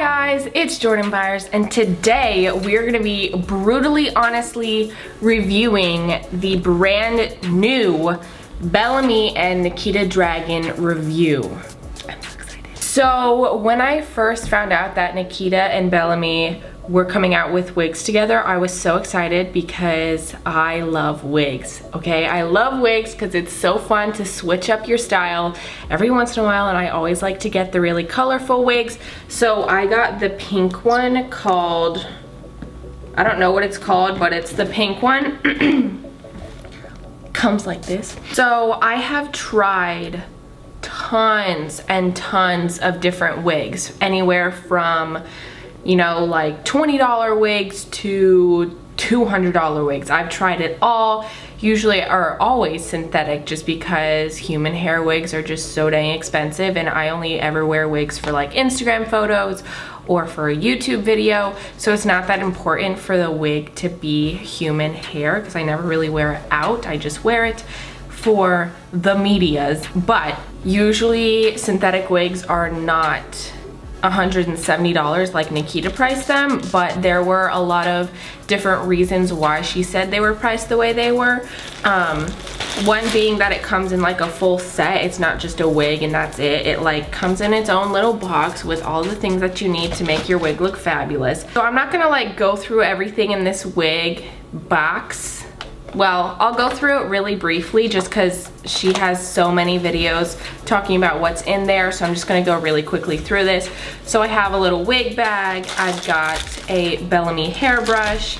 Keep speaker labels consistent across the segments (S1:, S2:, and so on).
S1: guys, it's Jordan Byers, and today we're gonna be brutally honestly reviewing the brand new Bellamy and Nikita Dragun review. I'm so excited. So when I first found out that Nikita and Bellamy were coming out with wigs together, I was so excited because I love wigs, okay? I love wigs because it's so fun to switch up your style every once in a while, and I always like to get the really colorful wigs. So I got the pink one called, I don't know what it's called, but it's the pink one. Comes like this. So I have tried tons and tons of different wigs, anywhere from, you know, like $20 wigs to $200 wigs. I've tried it all. Usually are always synthetic just because human hair wigs are just so dang expensive, and I only ever wear wigs for like Instagram photos or for a YouTube video, so it's not that important for the wig to be human hair because I never really wear it out. I just wear it for the medias. But usually synthetic wigs are not $170 like Nikita priced them, but there were a lot of different reasons why she said they were priced the way they were. One being that it comes in like a full set. It's not just a wig and that's it. It like comes in its own little box with all the things that you need to make your wig look fabulous. So I'm not gonna like go through everything in this wig box. Well, I'll go through it really briefly just because she has so many videos talking about what's in there, so I'm just gonna go really quickly through this. So I have a little wig bag, I've got a Bellamy hairbrush,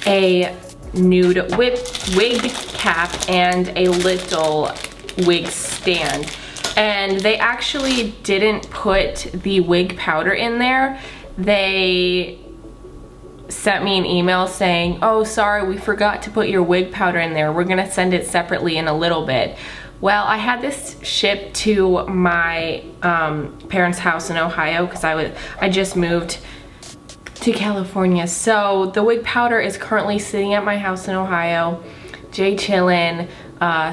S1: a nude wig cap, and a little wig stand. And they actually didn't put the wig powder in there. They sent me an email saying, oh sorry, we forgot to put your wig powder in there, we're gonna send it separately in a little bit. Well, I had this shipped to my parents' house in Ohio because I just moved to California, so the wig powder is currently sitting at my house in Ohio, chillin'.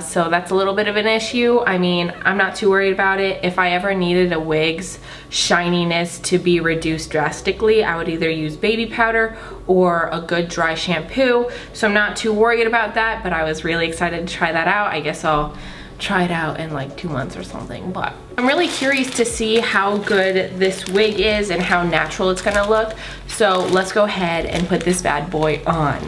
S1: So that's a little bit of an issue. I mean, I'm not too worried about it. If I ever needed a wig's shininess to be reduced drastically, I would either use baby powder or a good dry shampoo. So I'm not too worried about that, but I was really excited to try that out. I guess I'll try it out in like 2 months or something, but I'm really curious to see how good this wig is and how natural it's gonna look. So let's go ahead and put this bad boy on.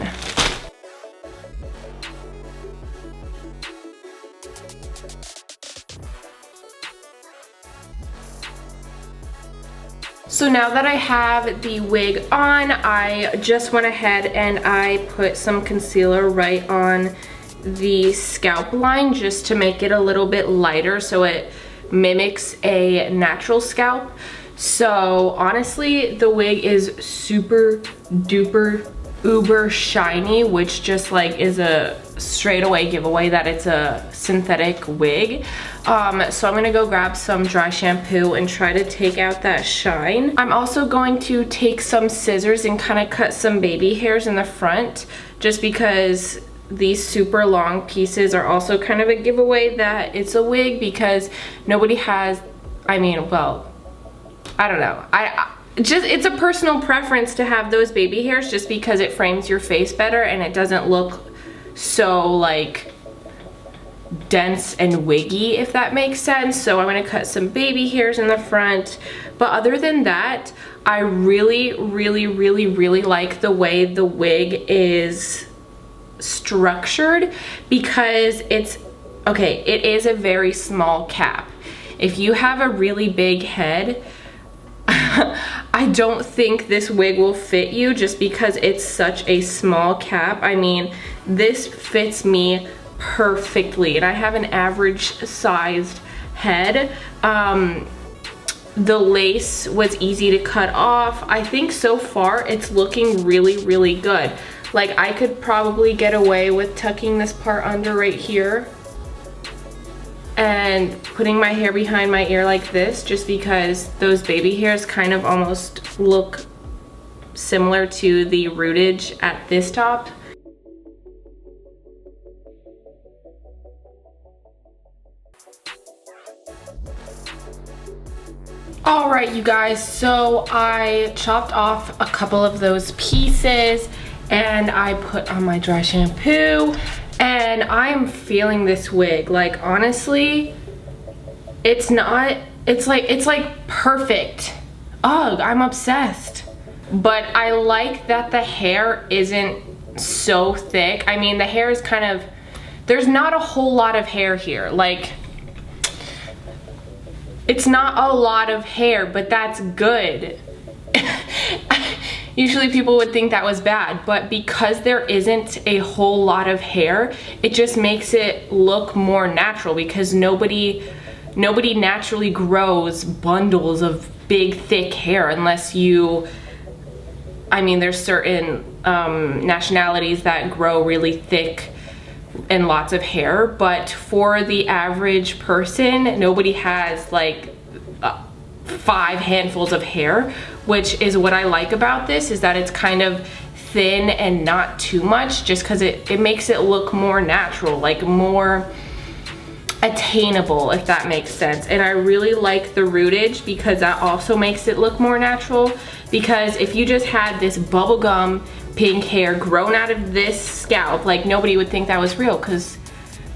S1: So now that I have the wig on, I just went ahead and I put some concealer right on the scalp line just to make it a little bit lighter so it mimics a natural scalp. So honestly, the wig is super duper uber shiny, which just like is a straightaway giveaway that it's a synthetic wig. So I'm gonna go grab some dry shampoo and try to take out that shine. I'm also going to take some scissors and kind of cut some baby hairs in the front, just because these super long pieces are also kind of a giveaway that it's a wig, because nobody has, I mean, well, I don't know. It's a personal preference to have those baby hairs just because it frames your face better and it doesn't look so like dense and wiggy, if that makes sense. So I'm gonna cut some baby hairs in the front. But other than that, I really like the way the wig is structured, because it's, okay, it is a very small cap. If you have a really big head, I don't think this wig will fit you just because it's such a small cap. I mean, this fits me perfectly, and I have an average sized head. The lace was easy to cut off. I think so far it's looking really good. Like, I could probably get away with tucking this part under right here and putting my hair behind my ear like this, just because those baby hairs kind of almost look similar to the rootage at this top. All right, you guys, so I chopped off a couple of those pieces and I put on my dry shampoo, and I'm feeling this wig. Like, honestly, it's like perfect. Ugh, I'm obsessed. But I like that the hair isn't so thick. I mean, the hair is kind of, there's not a whole lot of hair here. Like, it's not a lot of hair, but that's good. Usually people would think that was bad, but because there isn't a whole lot of hair, it just makes it look more natural, because nobody naturally grows bundles of big thick hair unless you, I mean, there's certain nationalities that grow really thick and lots of hair, but for the average person, nobody has like 5 handfuls of hair, which is what I like about this, is that it's kind of thin and not too much, just because it makes it look more natural, like more attainable, if that makes sense. And I really like the rootage because that also makes it look more natural, because if you just had this bubblegum pink hair grown out of this scalp, like, nobody would think that was real, because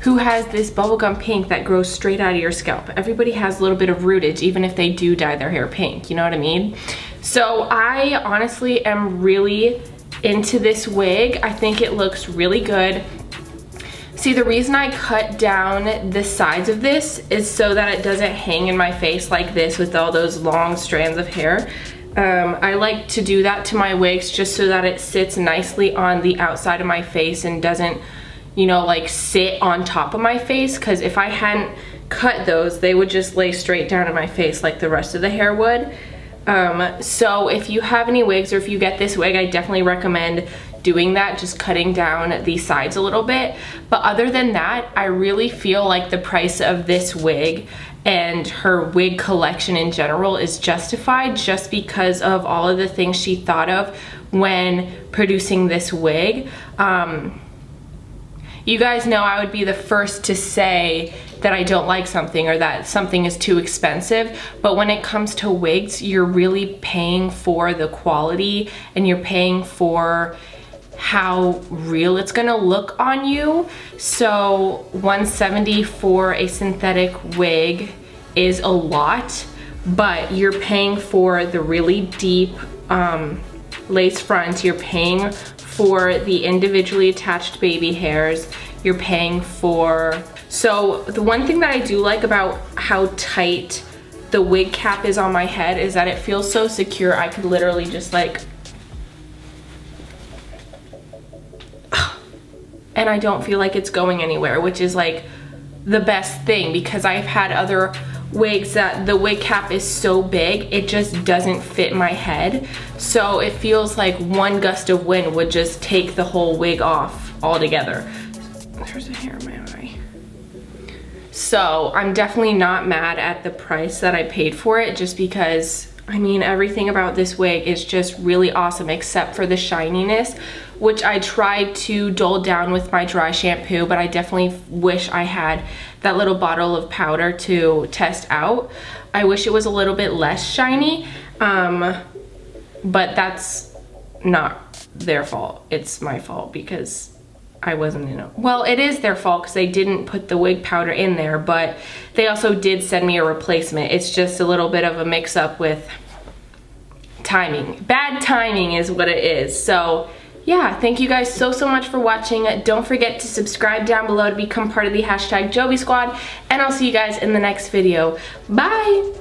S1: who has this bubblegum pink that grows straight out of your scalp? Everybody has a little bit of rootage, even if they do dye their hair pink, you know what I mean? So I honestly am really into this wig. I think it looks really good. See, the reason I cut down the sides of this is so that it doesn't hang in my face like this with all those long strands of hair. I like to do that to my wigs just so that it sits nicely on the outside of my face and doesn't, you know, like sit on top of my face, because if I hadn't cut those, they would just lay straight down in my face like the rest of the hair would. So if you have any wigs, or if you get this wig, I definitely recommend doing that, just cutting down the sides a little bit. But other than that, I really feel like the price of this wig and her wig collection in general is justified, just because of all of the things she thought of when producing this wig. You guys know I would be the first to say that I don't like something, or that something is too expensive, but when it comes to wigs, you're really paying for the quality, and you're paying for how real it's gonna look on you. So $170 for a synthetic wig is a lot, but you're paying for the really deep lace front, you're paying for the individually attached baby hairs, you're paying for... So the one thing that I do like about how tight the wig cap is on my head is that it feels so secure. I could literally just like... and I don't feel like it's going anywhere, which is like the best thing, because I've had other wigs that the wig cap is so big it just doesn't fit my head, so it feels like one gust of wind would just take the whole wig off altogether. There's a hair in my eye. So I'm definitely not mad at the price that I paid for it, just because, I mean, everything about this wig is just really awesome except for the shininess, which I tried to dull down with my dry shampoo, but I definitely wish I had that little bottle of powder to test out. I wish it was a little bit less shiny, but that's not their fault. It's my fault because I wasn't in it. Well, it is their fault because they didn't put the wig powder in there, but they also did send me a replacement. It's just a little bit of a mix up with timing. Bad timing is what it is. So yeah, thank you guys so much for watching. Don't forget to subscribe down below to become part of the #Joby squad, and I'll see you guys in the next video. Bye.